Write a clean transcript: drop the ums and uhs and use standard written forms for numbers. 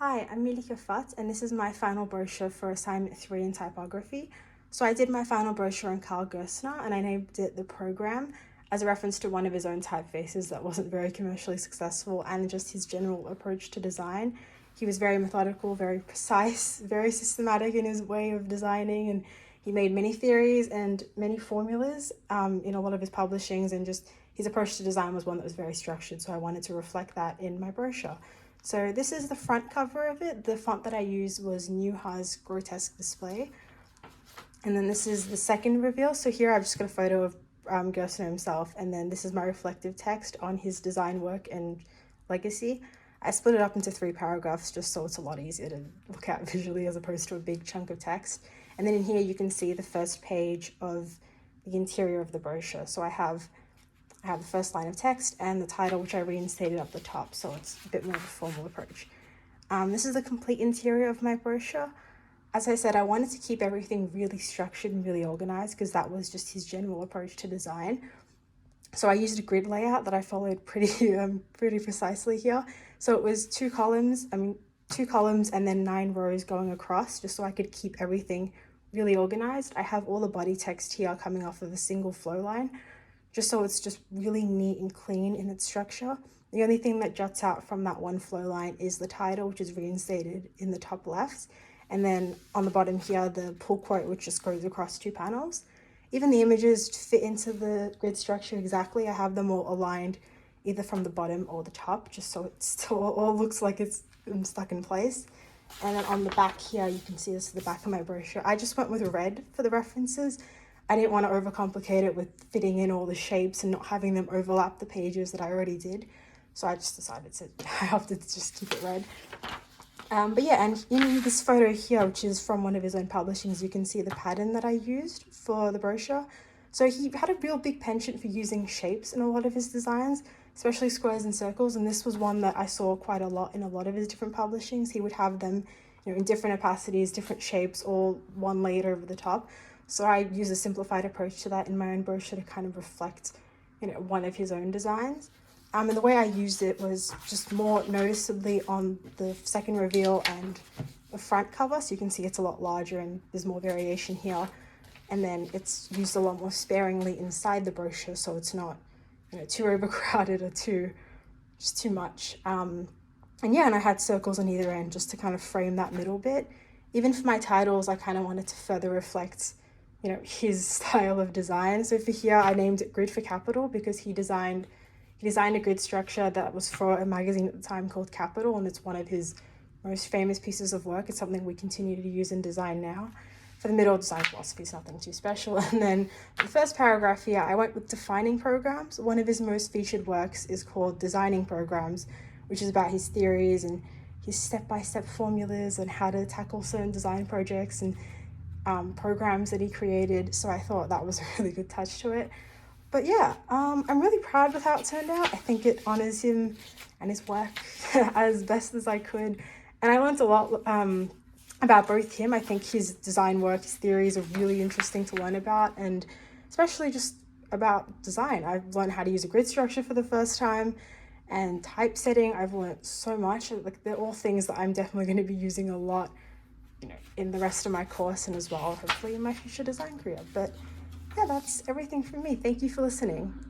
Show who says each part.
Speaker 1: Hi, I'm Melike, and this is my final brochure for assignment 3 in typography. So I did my final brochure on Carl Gerstner, and I named it The Program as a reference to one of his own typefaces that wasn't very commercially successful, and just his general approach to design. He was very methodical, very precise, very systematic in his way of designing, and he made many theories and many formulas in a lot of his publishings, and just his approach to design was one that was very structured, so I wanted to reflect that in my brochure. So this is the front cover of it. The font that I used was Newhar's Grotesque Display. And then this is the second reveal. So here I've just got a photo of Gerstner himself, and then this is my reflective text on his design work and legacy. I split it up into 3 paragraphs just so it's a lot easier to look at visually as opposed to a big chunk of text. And then in here you can see the first page of the interior of the brochure. So I have the first line of text and the title, which I reinstated up the top, so it's a bit more of a formal approach. This is the complete interior of my brochure. As I said, I wanted to keep everything really structured and really organized because that was just his general approach to design. So I used a grid layout that I followed pretty precisely here. So it was 2 columns and then 9 rows going across, just so I could keep everything really organized. I have all the body text here coming off of a single flow line, just so it's just really neat and clean in its structure. The only thing that juts out from that one flow line is the title, which is reinstated in the top left. And then on the bottom here, the pull quote, which just goes across 2 panels. Even the images fit into the grid structure exactly. I have them all aligned either from the bottom or the top, just so it still all looks like it's stuck in place. And then on the back here, you can see this is the back of my brochure. I just went with red for the references. I didn't want to overcomplicate it with fitting in all the shapes and not having them overlap the pages that I already did. So I just decided I have to just keep it red. But yeah, and in this photo here, which is from one of his own publishings, you can see the pattern that I used for the brochure. So he had a real big penchant for using shapes in a lot of his designs, especially squares and circles. And this was one that I saw quite a lot in a lot of his different publishings. He would have them, in different opacities, different shapes, all one layered over the top. So I use a simplified approach to that in my own brochure to kind of reflect, one of his own designs. And the way I used it was just more noticeably on the second reveal and the front cover. So you can see it's a lot larger and there's more variation here. And then it's used a lot more sparingly inside the brochure, so it's not, too overcrowded or too much. And I had circles on either end just to kind of frame that middle bit. Even for my titles, I kind of wanted to further reflect, his style of design. So for here, I named it Grid for Capital because he designed a grid structure that was for a magazine at the time called Capital, and it's one of his most famous pieces of work. It's something we continue to use in design now. For the middle, design philosophy is nothing too special. And then the first paragraph here, I went with defining programs. One of his most featured works is called Designing Programs, which is about his theories and his step-by-step formulas and how to tackle certain design projects and programs that he created. So I thought that was a really good touch to it. But yeah, I'm really proud with how it turned out. I think it honors him and his work as best as I could. And I learned a lot about both him. I think his design work, his theories are really interesting to learn about, and especially just about design. I've learned how to use a grid structure for the first time, and typesetting. I've learned so much. Like, they're all things that I'm definitely going to be using a lot, in the rest of my course and as well, hopefully in my future design career. But yeah, that's everything from me. Thank you for listening.